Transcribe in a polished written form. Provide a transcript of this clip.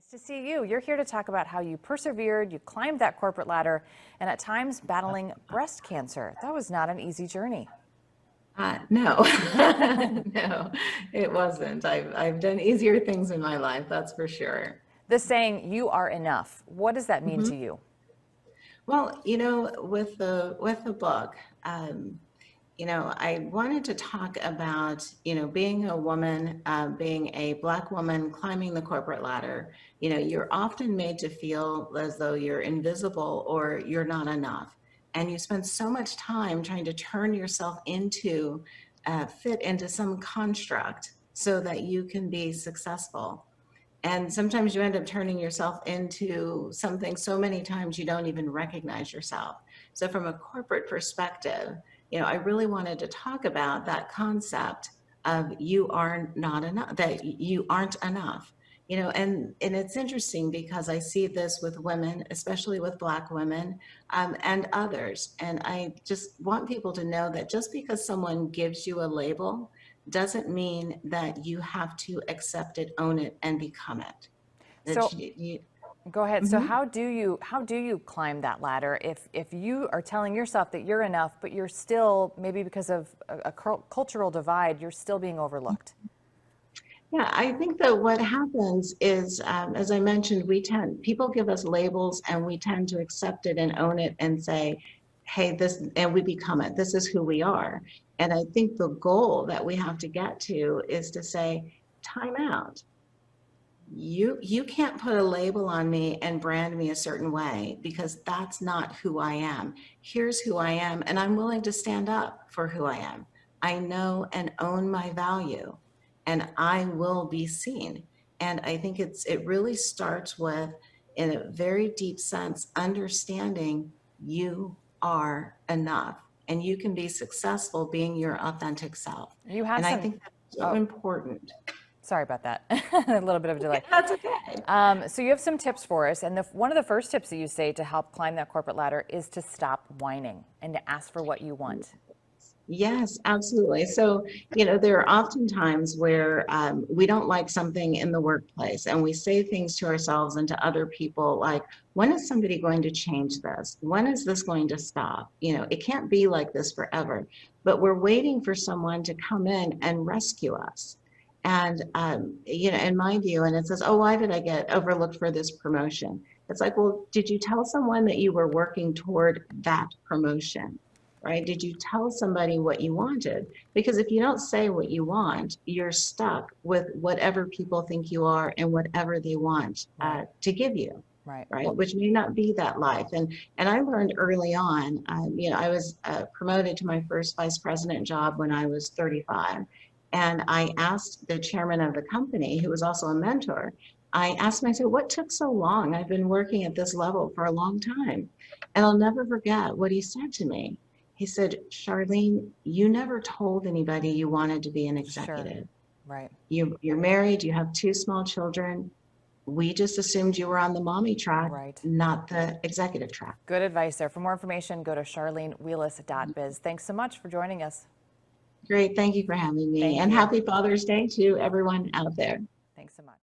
Nice to see you. You're here to talk about how you persevered, you climbed that corporate ladder, and at times battling breast cancer. That was not an easy journey. No, no, it wasn't. I've done easier things in my life, that's for sure. The saying, "You are enough," what does that mean hmm to you? Well, with the book, um, I wanted to talk about, being a woman, being a Black woman climbing the corporate ladder. You're often made to feel as though you're invisible or you're not enough. And you spend so much time trying to turn yourself into, fit into some construct so that you can be successful. And sometimes you end up turning yourself into something so many times you don't even recognize yourself. So from a corporate perspective, I really wanted to talk about that concept of you are not enough, that you aren't enough. And it's interesting because I see this with women, especially with Black women, and others. And I just want people to know that just because someone gives you a label doesn't mean that you have to accept it, own it, and become it. That So go ahead. So Mhm. how do you climb that ladder if you are telling yourself that you're enough, but you're still, maybe because of a cultural divide, you're still being overlooked? Yeah, I think that what happens is, as I mentioned, people give us labels and we tend to accept it and own it and say, hey, and we become it. This is who we are. And I think the goal that we have to get to is to say, time out. You can't put a label on me and brand me a certain way because that's not who I am. Here's who I am, and I'm willing to stand up for who I am. I know and own my value, and I will be seen. And I think it really starts with, in a very deep sense, understanding you are enough and you can be successful being your authentic self. You have And I some. think that's so Oh, important. sorry about that. A little bit of a delay. That's okay. So you have some tips for us, and one of the first tips that you say to help climb that corporate ladder is to stop whining and to ask for what you want. Yes, absolutely. So, there are often times where we don't like something in the workplace and we say things to ourselves and to other people like, when is somebody going to change this? When is this going to stop? It can't be like this forever. But we're waiting for someone to come in and rescue us. And, in my view, and it says, oh, why did I get overlooked for this promotion? It's like, well, did you tell someone that you were working toward that promotion? Right? Did you tell somebody what you wanted? Because if you don't say what you want, you're stuck with whatever people think you are and whatever they want Right, to give you, right. right? Well, Which may not be that life. And I learned early on. I was promoted to my first vice president job when I was 35, and I asked the chairman of the company, who was also a mentor. I asked him, I said, what took so long? I've been working at this level for a long time. And I'll never forget what he said to me. He said, Charlene, you never told anybody you wanted to be an sure. executive. Right. You're married, you have two small children. We just assumed you were on the mommy track, Right. not the executive track. Good advice there. For more information, go to charlenewheelis.biz. Thanks so much for joining us. Great. Thank you for having me. Thank And you. happy Father's Day to everyone out there. Thanks so much.